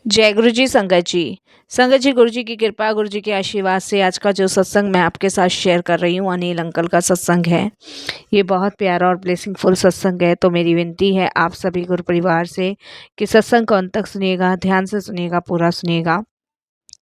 जय गुरु जी संगत जी। संगत जी, गुरु जी की कृपा, गुरु जी के आशीर्वाद से आज का जो सत्संग मैं आपके साथ शेयर कर रही हूँ, अनिल अंकल का सत्संग है। ये बहुत प्यारा और ब्लेसिंगफुल सत्संग है। तो मेरी विनती है आप सभी गुरु परिवार से कि सत्संग को अंत तक सुनिएगा, ध्यान से सुनिएगा, पूरा सुनिएगा।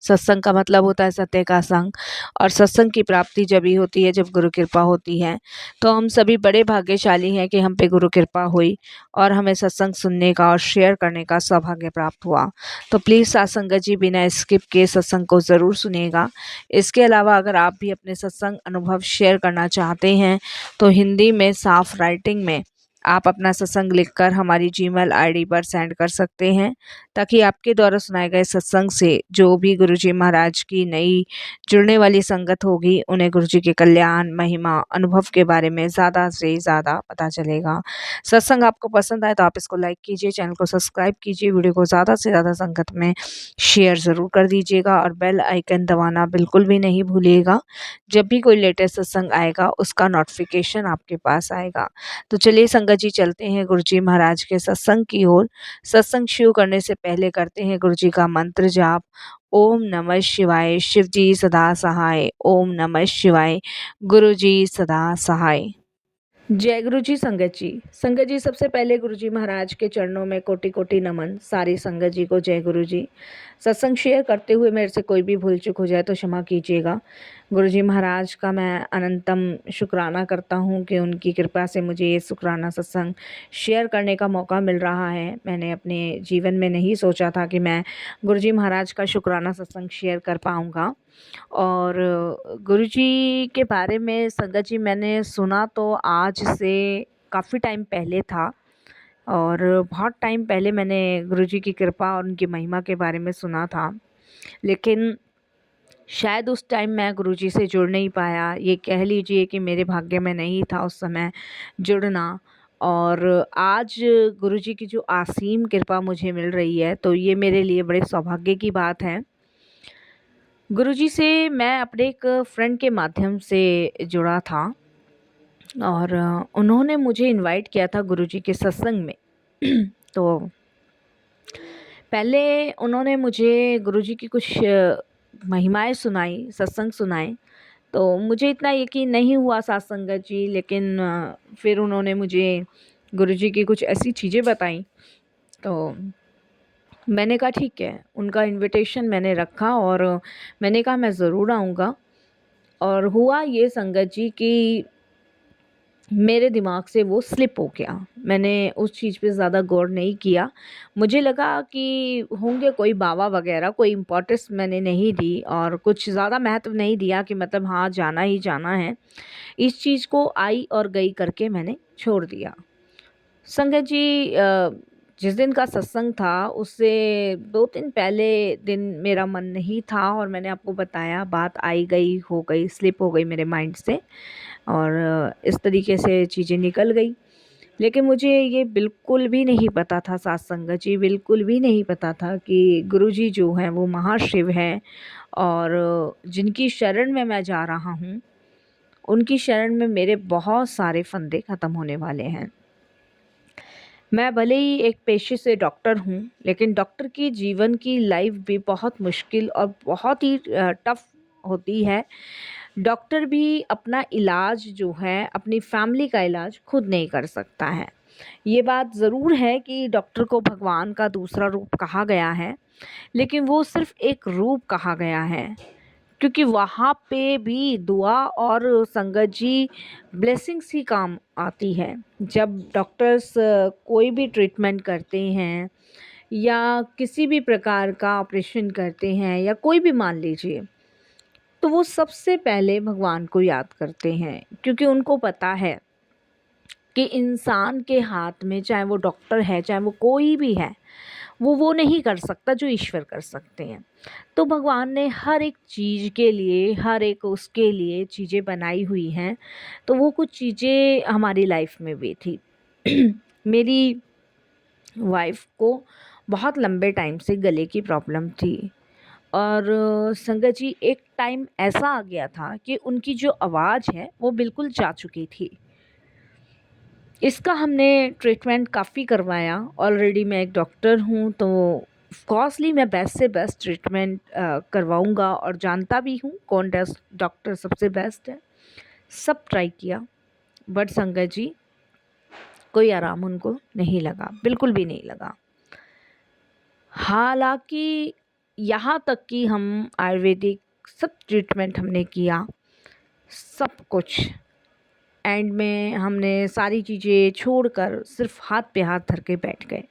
सत्संग का मतलब होता है सत्य का संग, और सत्संग की प्राप्ति जब ही होती है जब गुरु कृपा होती है। तो हम सभी बड़े भाग्यशाली हैं कि हम पे गुरु कृपा हुई और हमें सत्संग सुनने का और शेयर करने का सौभाग्य प्राप्त हुआ। तो प्लीज़ साथ संगत जी बिना स्किप के सत्संग को ज़रूर सुनिएगा। इसके अलावा अगर आप भी अपने सत्संग अनुभव शेयर करना चाहते हैं तो हिंदी में साफ राइटिंग में आप अपना सत्संग लिखकर हमारी जीमेल आईडी पर सेंड कर सकते हैं, ताकि आपके द्वारा सुनाए गए सत्संग से जो भी गुरुजी महाराज की नई जुड़ने वाली संगत होगी उन्हें गुरुजी के कल्याण, महिमा, अनुभव के बारे में ज़्यादा से ज़्यादा पता चलेगा। सत्संग आपको पसंद आए तो आप इसको लाइक कीजिए, चैनल को सब्सक्राइब कीजिए, वीडियो को ज़्यादा से ज़्यादा संगत में शेयर ज़रूर कर दीजिएगा और बेल आइकन दबाना बिल्कुल भी नहीं भूलिएगा। जब भी कोई लेटेस्ट सत्संग आएगा उसका नोटिफिकेशन आपके पास आएगा। तो चलिए संगत जी, चलते हैं गुरुजी महाराज के सत्संग की ओर। सत्संग शुरू करने से पहले करते हैं गुरु जी का मंत्र जाप। ओम नमः शिवाय, शिव जी सदा सहाय। ओम नमः शिवाय, गुरु जी सदा सहाय। जय गुरु जी संगत जी। संगत जी, सबसे पहले गुरु जी महाराज के चरणों में कोटि कोटि नमन। सारी संगत जी को जय गुरु जी। सत्संग शेयर करते हुए मेरे से कोई भी भूल चूक हो जाए तो क्षमा कीजिएगा। गुरु जी महाराज का मैं अनंतम शुक्राना करता हूँ कि उनकी कृपा से मुझे ये शुक्राना सत्संग शेयर करने का मौका मिल रहा है। मैंने अपने जीवन में नहीं सोचा था कि मैं गुरु जी महाराज का शुक्राना सत्संग शेयर कर पाऊँगा। और गुरुजी के बारे में संगत जी मैंने सुना तो आज से काफ़ी टाइम पहले था, और बहुत टाइम पहले मैंने गुरुजी की कृपा और उनकी महिमा के बारे में सुना था। लेकिन शायद उस टाइम मैं गुरुजी से जुड़ नहीं पाया, ये कह लीजिए कि मेरे भाग्य में नहीं था उस समय जुड़ना। और आज गुरुजी की जो असीम कृपा मुझे मिल रही है तो ये मेरे लिए बड़े सौभाग्य की बात है। गुरुजी से मैं अपने एक फ्रेंड के माध्यम से जुड़ा था, और उन्होंने मुझे इनवाइट किया था गुरुजी के सत्संग में। तो पहले उन्होंने मुझे गुरुजी की कुछ महिमाएं सुनाई, सत्संग सुनाए। तो मुझे इतना यकीन नहीं हुआ साथ संगत जी, लेकिन फिर उन्होंने मुझे गुरुजी की कुछ ऐसी चीज़ें बताई। तो मैंने कहा ठीक है, उनका इनविटेशन मैंने रखा और मैंने कहा मैं ज़रूर आऊँगा। और हुआ ये संगत जी कि मेरे दिमाग से वो स्लिप हो गया। मैंने उस चीज़ पे ज़्यादा गौर नहीं किया। मुझे लगा कि होंगे कोई बाबा वग़ैरह, कोई इम्पोर्टेंस मैंने नहीं दी और कुछ ज़्यादा महत्व नहीं दिया कि मतलब हाँ, जाना ही जाना है। इस चीज़ को आई और गई करके मैंने छोड़ दिया। संगत जी, जिस दिन का सत्संग था उससे 2 दिन पहले दिन मेरा मन नहीं था, और मैंने आपको बताया बात आई गई हो गई, स्लिप हो गई मेरे माइंड से, और इस तरीके से चीज़ें निकल गई। लेकिन मुझे ये बिल्कुल भी नहीं पता था साथ संगत जी, बिल्कुल भी नहीं पता था कि गुरुजी जो हैं वो महाशिव हैं, और जिनकी शरण में मैं जा रहा हूँ, उनकी शरण में मेरे बहुत सारे फंदे ख़त्म होने वाले हैं। मैं भले ही एक पेशे से डॉक्टर हूँ, लेकिन डॉक्टर की जीवन की लाइफ भी बहुत मुश्किल और बहुत ही टफ होती है। डॉक्टर भी अपना इलाज जो है, अपनी फैमिली का इलाज खुद नहीं कर सकता है। ये बात ज़रूर है कि डॉक्टर को भगवान का दूसरा रूप कहा गया है, लेकिन वो सिर्फ़ एक रूप कहा गया है। क्योंकि वहाँ पे भी दुआ और संगत जी ब्लेसिंग्स ही काम आती है। जब डॉक्टर्स कोई भी ट्रीटमेंट करते हैं या किसी भी प्रकार का ऑपरेशन करते हैं या कोई भी मान लीजिए, तो वो सबसे पहले भगवान को याद करते हैं, क्योंकि उनको पता है कि इंसान के हाथ में, चाहे वो डॉक्टर है चाहे वो कोई भी है, वो नहीं कर सकता जो ईश्वर कर सकते हैं। तो भगवान ने हर एक चीज़ के लिए, हर एक उसके लिए चीज़ें बनाई हुई हैं। तो वो कुछ चीज़ें हमारी लाइफ में भी थी। मेरी वाइफ को बहुत लंबे टाइम से गले की प्रॉब्लम थी, और संगत जी एक टाइम ऐसा आ गया था कि उनकी जो आवाज़ है वो बिल्कुल जा चुकी थी। इसका हमने ट्रीटमेंट काफ़ी करवाया। ऑलरेडी मैं एक डॉक्टर हूँ, तो कॉस्टली मैं बेस्ट से बेस्ट ट्रीटमेंट करवाऊँगा और जानता भी हूँ कौन डॉक्टर सबसे बेस्ट है। सब ट्राई किया, बट संगत जी कोई आराम उनको नहीं लगा, बिल्कुल भी नहीं लगा। हालाँकि यहाँ तक कि हम आयुर्वेदिक सब ट्रीटमेंट हमने किया, सब कुछ एंड में हमने सारी चीज़ें छोड़कर सिर्फ हाथ पे हाथ धर के बैठ गए।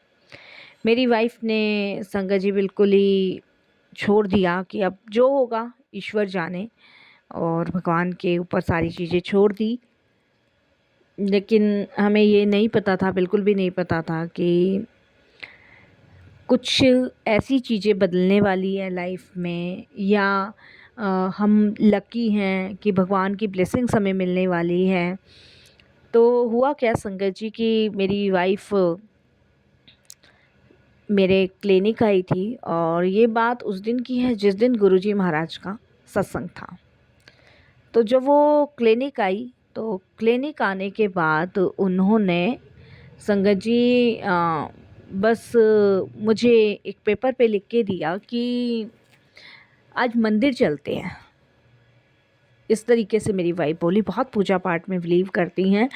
मेरी वाइफ ने संगत जी बिल्कुल ही छोड़ दिया कि अब जो होगा ईश्वर जाने, और भगवान के ऊपर सारी चीज़ें छोड़ दी। लेकिन हमें ये नहीं पता था, बिल्कुल भी नहीं पता था कि कुछ ऐसी चीज़ें बदलने वाली है लाइफ में, या हम लकी हैं कि भगवान की ब्लेसिंग्स हमें मिलने वाली है। तो हुआ क्या संगत जी कि मेरी वाइफ मेरे क्लिनिक आई थी, और ये बात उस दिन की है जिस दिन गुरुजी महाराज का सत्संग था। तो जब वो क्लिनिक आई, तो क्लिनिक आने के बाद उन्होंने संगत जी बस मुझे एक पेपर पे लिख के दिया कि आज मंदिर चलते हैं। इस तरीके से मेरी वाइफ बोली, बहुत पूजा पाठ में बिलीव करती हैं,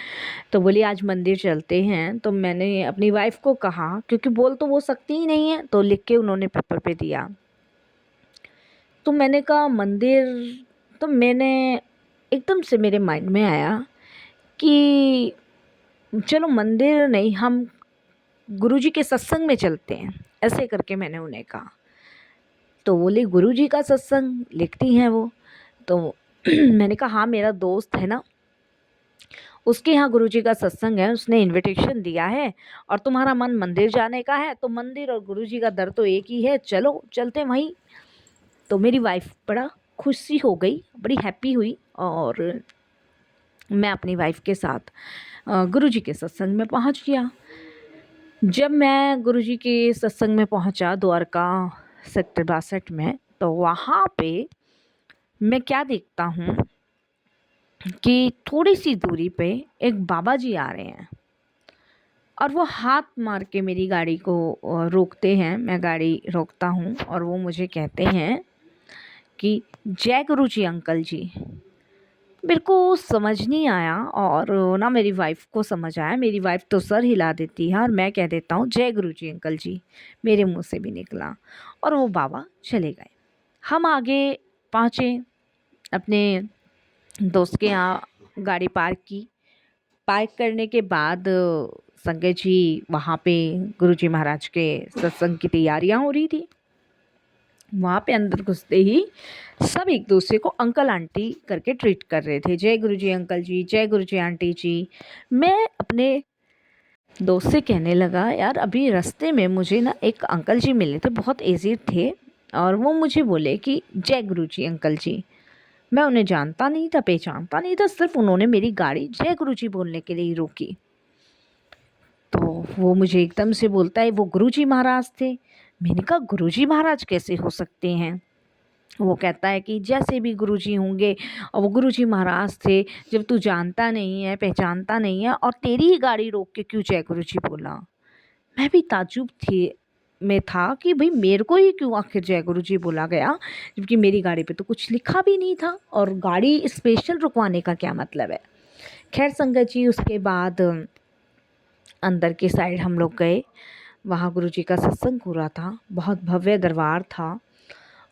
तो बोली आज मंदिर चलते हैं। तो मैंने अपनी वाइफ को कहा, क्योंकि बोल तो वो सकती ही नहीं है, तो लिख के उन्होंने पेपर पे दिया। तो मैंने कहा मंदिर, तो मैंने एकदम से मेरे माइंड में आया कि चलो मंदिर नहीं, हम गुरुजी के सत्संग में चलते हैं, ऐसे करके मैंने उन्हें कहा। तो बोले गुरुजी का सत्संग लिखती हैं वो। तो मैंने कहा हाँ, मेरा दोस्त है ना, उसके यहाँ गुरुजी का सत्संग है, उसने इनविटेशन दिया है, और तुम्हारा मन मंदिर जाने का है, तो मंदिर और गुरुजी का दर तो एक ही है, चलो चलते वहीं। तो मेरी वाइफ बड़ा खुशी हो गई, बड़ी हैप्पी हुई, और मैं अपनी वाइफ के साथ गुरुजी के सत्संग में पहुंच गया। जब मैं गुरुजी के सत्संग में पहुंचा द्वारका सेक्टर 62 में, तो वहाँ पे मैं क्या देखता हूँ कि थोड़ी सी दूरी पे एक बाबा जी आ रहे हैं, और वो हाथ मार के मेरी गाड़ी को रोकते हैं। मैं गाड़ी रोकता हूँ और वो मुझे कहते हैं कि जय गुरु जी अंकल जी। मेरे को समझ नहीं आया, और ना मेरी वाइफ को समझ आया। मेरी वाइफ तो सर हिला देती है, और मैं कह देता हूँ जय गुरु जी अंकल जी, मेरे मुंह से भी निकला, और वो बाबा चले गए। हम आगे पहुँचे, अपने दोस्त के यहाँ गाड़ी पार्क की। पार्क करने के बाद संगत जी वहाँ पे गुरुजी महाराज के सत्संग की तैयारियाँ हो रही थी। वहाँ पे अंदर घुसते ही सब एक दूसरे को अंकल आंटी करके ट्रीट कर रहे थे, जय गुरुजी अंकल जी, जय गुरुजी आंटी जी। मैं अपने दोस्त से कहने लगा, यार अभी रास्ते में मुझे ना एक अंकल जी मिले थे, बहुत एजिड थे, और वो मुझे बोले कि जय गुरुजी अंकल जी। मैं उन्हें जानता नहीं था, पहचानता नहीं था, सिर्फ उन्होंने मेरी गाड़ी जय गुरुजी बोलने के लिए ही रोकी। तो वो मुझे एकदम से बोलता है वो गुरुजी महाराज थे। मैंने कहा गुरुजी महाराज कैसे हो सकते हैं? वो कहता है कि जैसे भी गुरुजी होंगे, और वो गुरुजी महाराज थे, जब तू जानता नहीं है, पहचानता नहीं है, और तेरी ही गाड़ी रोक के क्यों जय गुरुजी बोला। मैं भी ताज्जुब थी में था कि भाई मेरे को ही क्यों आखिर जय गुरुजी बोला गया, जबकि मेरी गाड़ी पे तो कुछ लिखा भी नहीं था, और गाड़ी स्पेशल रुकवाने का क्या मतलब है। खैर संगत जी, उसके बाद अंदर की साइड हम लोग गए। वहाँ गुरुजी का सत्संग हो रहा था, बहुत भव्य दरबार था,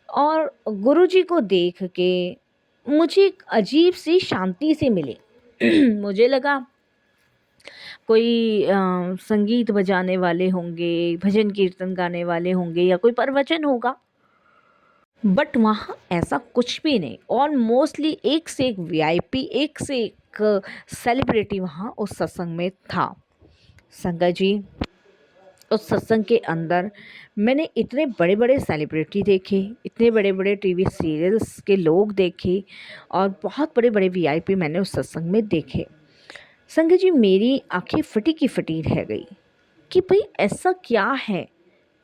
और गुरुजी को देख के मुझे एक अजीब सी शांति सी मिली। मुझे लगा कोई संगीत बजाने वाले होंगे, भजन कीर्तन गाने वाले होंगे, या कोई प्रवचन होगा, बट वहाँ ऐसा कुछ भी नहीं। ऑलमोस्टली एक से एक वीआईपी, एक से एक सेलिब्रिटी वहाँ उस सत्संग में था। संगत जी, उस सत्संग के अंदर मैंने इतने बड़े बड़े सेलिब्रिटी देखे, इतने बड़े बड़े टीवी सीरियल्स के लोग देखे, और बहुत बड़े बड़े वीआईपी मैंने उस सत्संग में देखे। संगत जी, मेरी आंखें फटी की फटी रह गई कि भाई ऐसा क्या है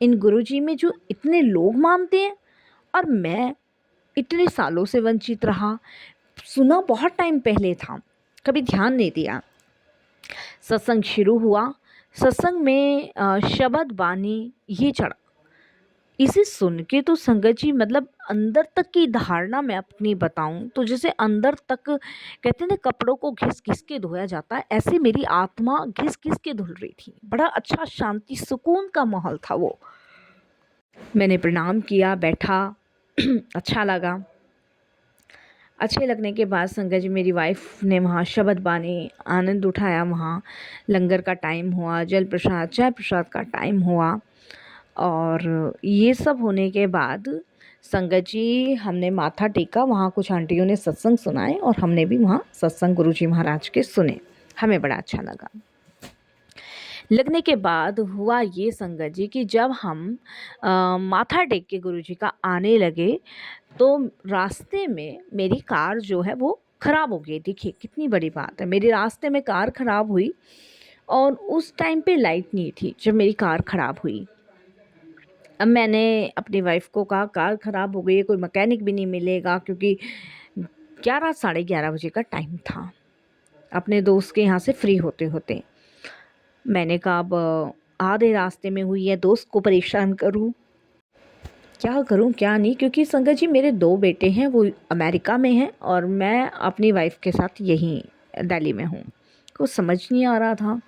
इन गुरुजी में जो इतने लोग मानते हैं, और मैं इतने सालों से वंचित रहा। सुना बहुत टाइम पहले था, कभी ध्यान नहीं दिया। सत्संग शुरू हुआ। सत्संग में शब्द बानी ये चढ़ा, इसे सुन के तो संगत जी मतलब अंदर तक की धारणा मैं अपनी बताऊं तो जैसे अंदर तक कहते हैं ना कपड़ों को घिस घिस के धोया जाता है, ऐसे मेरी आत्मा घिस घिस के धुल रही थी। बड़ा अच्छा शांति सुकून का माहौल था वो। मैंने प्रणाम किया, बैठा अच्छा लगा। अच्छे लगने के बाद संगत जी मेरी वाइफ ने वहाँ शबद बानी, आनंद उठाया। वहाँ लंगर का टाइम हुआ, जल प्रसाद चाय प्रसाद का टाइम हुआ। और ये सब होने के बाद संगत जी हमने माथा टेका। वहाँ कुछ आंटियों ने सत्संग सुनाए और हमने भी वहाँ सत्संग गुरुजी महाराज के सुने। हमें बड़ा अच्छा लगा। लगने के बाद हुआ ये संगत जी कि जब हम माथा टेक के गुरुजी का आने लगे तो रास्ते में मेरी कार जो है वो ख़राब हो गई। देखिए कितनी बड़ी बात है, मेरे रास्ते में कार ख़राब हुई और उस टाइम पे लाइट नहीं थी जब मेरी कार ख़राब हुई। अब मैंने अपनी वाइफ को कहा कार ख़राब हो गई है, कोई मैकेनिक भी नहीं मिलेगा, क्योंकि 11 साढ़े 11 बजे का टाइम था अपने दोस्त के यहाँ से फ्री होते होते। मैंने कहा अब आधे रास्ते में हुई है, दोस्त को परेशान करूँ, क्या करूं क्या नहीं, क्योंकि संगत जी मेरे 2 बेटे हैं, वो अमेरिका में हैं और मैं अपनी वाइफ के साथ यहीं दिल्ली में हूँ। कुछ समझ नहीं आ रहा था।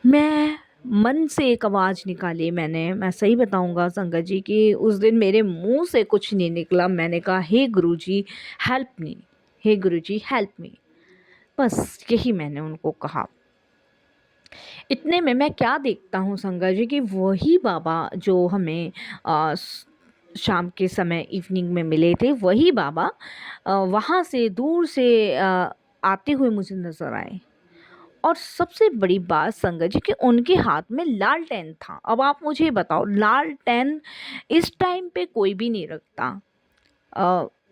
मैं मन से एक आवाज़ निकाली मैंने, मैं सही बताऊंगा संगत जी कि उस दिन मेरे मुंह से कुछ नहीं निकला। मैंने कहा हे गुरुजी हेल्प मी, हे गुरुजी हेल्प मी, बस यही मैंने उनको कहा। इतने में मैं क्या देखता हूँ संगत जी कि वही बाबा जो हमें शाम के समय इवनिंग में मिले थे, वही बाबा वहाँ से दूर से आते हुए मुझे नज़र आए। और सबसे बड़ी बात संगत जी कि उनके हाथ में लालटेन था। अब आप मुझे बताओ, लालटेन इस टाइम पे कोई भी नहीं रखता।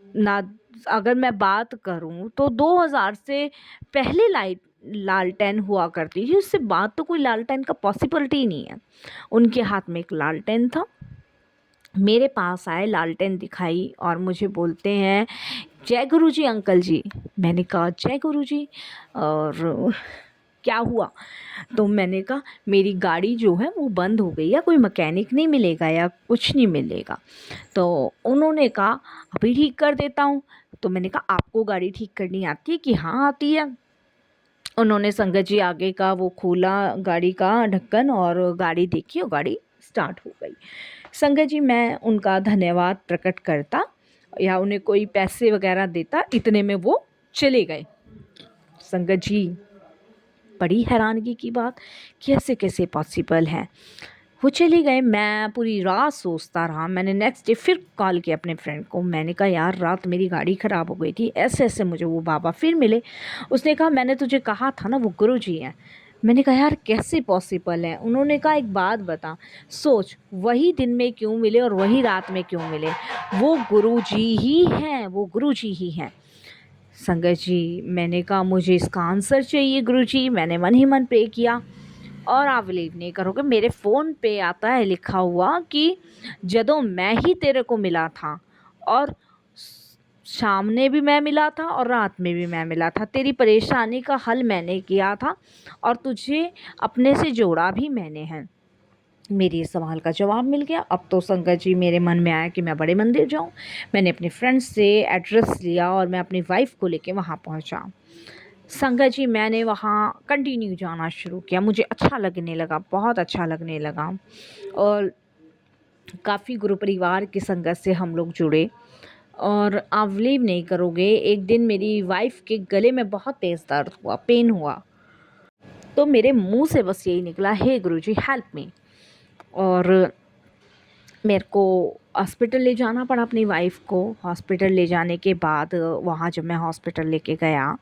ना अगर मैं बात करूं तो 2000 से पहले लाइट लालटेन हुआ करती थी, उससे बाद तो कोई लालटेन का पॉसिबिलिटी ही नहीं है। उनके हाथ में एक लालटेन था, मेरे पास आए, लालटेन दिखाई और मुझे बोलते हैं जय गुरुजी अंकल जी। मैंने कहा जय गुरुजी, और क्या हुआ? तो मैंने कहा मेरी गाड़ी जो है वो बंद हो गई है, कोई मैकेनिक नहीं मिलेगा या कुछ नहीं मिलेगा। तो उन्होंने कहा अभी ठीक कर देता हूँ। तो मैंने कहा आपको गाड़ी ठीक करनी आती है? कि हाँ आती है। उन्होंने संगत जी आगे का वो खोला गाड़ी का ढक्कन और गाड़ी देखी और गाड़ी स्टार्ट हो गई। संगत जी मैं उनका धन्यवाद प्रकट करता या उन्हें कोई पैसे वगैरह देता, इतने में वो चले गए। संगत जी बड़ी हैरानगी की बात, कैसे कैसे पॉसिबल है। वो चले गए, मैं पूरी रात सोचता रहा। मैंने नेक्स्ट डे फिर कॉल किया अपने फ्रेंड को, मैंने कहा यार रात मेरी गाड़ी ख़राब हो गई थी, ऐसे ऐसे मुझे वो बाबा फिर मिले। उसने कहा मैंने तुझे कहा था ना वो गुरु जी हैं। मैंने कहा यार कैसे पॉसिबल है? उन्होंने कहा एक बात बता, सोच वही दिन में क्यों मिले और वही रात में क्यों मिले, वो गुरु जी ही हैं, वो गुरु जी ही हैं। संगत जी मैंने कहा मुझे इसका आंसर चाहिए गुरुजी। मैंने मन ही मन पे किया और आप बिलीव नहीं करोगे मेरे फ़ोन पे आता है लिखा हुआ कि जदों मैं ही तेरे को मिला था और सामने भी मैं मिला था और रात में भी मैं मिला था, तेरी परेशानी का हल मैंने किया था और तुझे अपने से जोड़ा भी मैंने है। मेरे इस सवाल का जवाब मिल गया। अब तो संगत जी मेरे मन में आया कि मैं बड़े मंदिर जाऊं। मैंने अपने फ्रेंड्स से एड्रेस लिया और मैं अपनी वाइफ को लेके वहाँ पहुँचा। संगत जी मैंने वहाँ कंटिन्यू जाना शुरू किया, मुझे अच्छा लगने लगा, बहुत अच्छा लगने लगा और काफ़ी गुरु परिवार की संगत से हम लोग जुड़े। और आप बिलीव नहीं करोगे, एक दिन मेरी वाइफ के गले में बहुत तेज़ दर्द हुआ, पेन हुआ, तो मेरे मुंह से बस यही निकला हे गुरुजी हेल्प मी। और मेरे को हॉस्पिटल ले जाना पड़ा अपनी वाइफ को। हॉस्पिटल ले जाने के बाद वहाँ जब मैं हॉस्पिटल लेके गया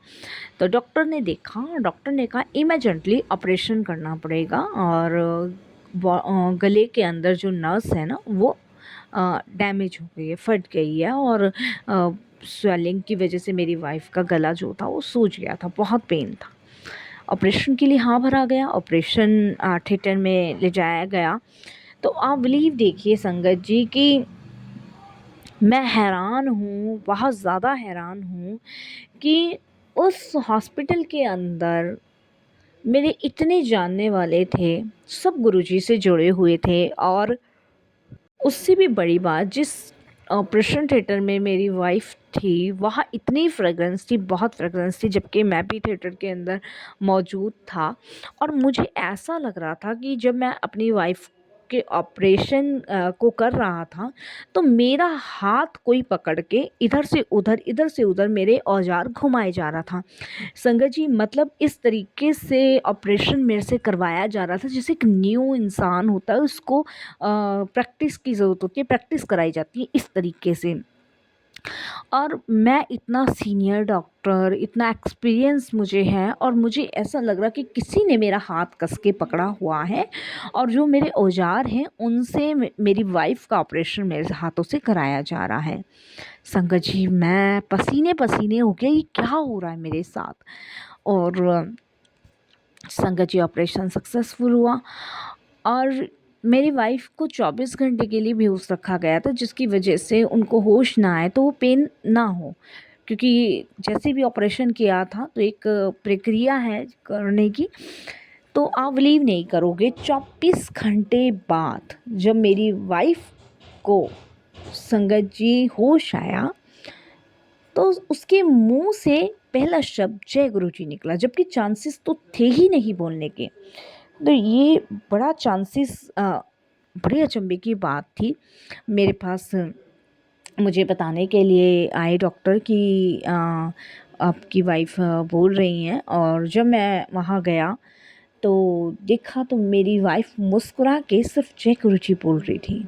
तो डॉक्टर ने देखा, डॉक्टर ने कहा इमरजेंटली ऑपरेशन करना पड़ेगा और गले के अंदर जो नर्व्स है ना वो डैमेज हो गई है, फट गई है और स्वेलिंग की वजह से मेरी वाइफ का गला जो था वो सूज गया था, बहुत पेन था। ऑपरेशन के लिए हाँ भरा गया, ऑपरेशन थिएटर में ले जाया गया। तो आप बिलीव देखिए संगत जी कि मैं हैरान हूँ, बहुत ज़्यादा हैरान हूँ कि उस हॉस्पिटल के अंदर मेरे इतने जानने वाले थे, सब गुरुजी से जुड़े हुए थे और उससे भी बड़ी बात, जिस ऑपरेशन थिएटर में मेरी वाइफ़ थी, वहाँ इतनी फ्रेग्रेंस थी, बहुत फ्रेग्रेंस थी, जबकि मैं भी थिएटर के अंदर मौजूद था। और मुझे ऐसा लग रहा था कि जब मैं अपनी वाइफ़ के ऑपरेशन को कर रहा था, तो मेरा हाथ कोई पकड़ के इधर से उधर मेरे औज़ार घुमाए जा रहा था। संगत जी, मतलब इस तरीके से ऑपरेशन मेरे से करवाया जा रहा था जैसे एक न्यू इंसान होता है, उसको प्रैक्टिस की ज़रूरत होती है, प्रैक्टिस कराई जाती है इस तरीके से। और मैं इतना सीनियर डॉक्टर, इतना एक्सपीरियंस मुझे है, और मुझे ऐसा लग रहा कि किसी ने मेरा हाथ कस के पकड़ा हुआ है, और जो मेरे औजार हैं उनसे मेरी वाइफ़ का ऑपरेशन मेरे हाथों से कराया जा रहा है। संगत जी, मैं पसीने पसीने हो गया, ये क्या हो रहा है मेरे साथ। और संगत जी, ऑपरेशन सक्सेसफुल हुआ, और मेरी वाइफ़ को 24 घंटे के लिए बेहोश रखा गया था, जिसकी वजह से उनको होश ना आए तो वो पेन ना हो। क्योंकि जैसे भी ऑपरेशन किया था तो एक प्रक्रिया है करने की, तो आप बिलीव नहीं करोगे, 24 घंटे बाद जब मेरी वाइफ़ को, संगत जी, होश आया, तो उसके मुंह से पहला शब्द जय गुरु जी निकला, जबकि चांसेस तो थे ही नहीं बोलने के। तो ये बड़ा चांसेस बड़े अचंभे की बात थी। मेरे पास मुझे बताने के लिए आए डॉक्टर कि आपकी वाइफ़ बोल रही हैं, और जब मैं वहाँ गया तो देखा तो मेरी वाइफ़ मुस्कुरा के सिर्फ जय गुरु जी बोल रही थी।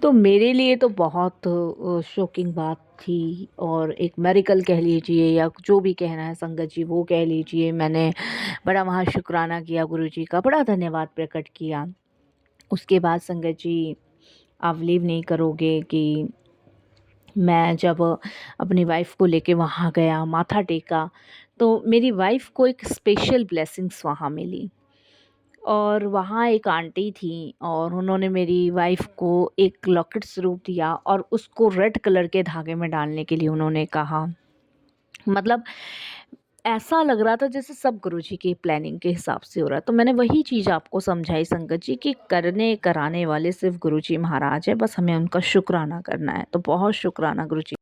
तो मेरे लिए तो बहुत शॉकिंग बात थी, और एक मेरेकल कह लीजिए या जो भी कहना है संगत जी वो कह लीजिए। मैंने बड़ा वहाँ शुक्राना किया, गुरु जी का बड़ा धन्यवाद प्रकट किया। उसके बाद संगत जी, आप बिलीव नहीं करोगे कि मैं जब अपनी वाइफ़ को लेके वहाँ गया, माथा टेका, तो मेरी वाइफ़ को एक स्पेशल ब्लेसिंग्स वहाँ मिली। और वहाँ एक आंटी थी, और उन्होंने मेरी वाइफ़ को एक लॉकेट स्वरूप दिया, और उसको रेड कलर के धागे में डालने के लिए उन्होंने कहा। मतलब ऐसा लग रहा था जैसे सब गुरुजी की प्लानिंग के हिसाब से हो रहा है। तो मैंने वही चीज़ आपको समझाई संगत जी, कि करने कराने वाले सिर्फ़ गुरुजी महाराज हैं, बस हमें उनका शुक्राना करना है। तो बहुत शुक्राना गुरुजी।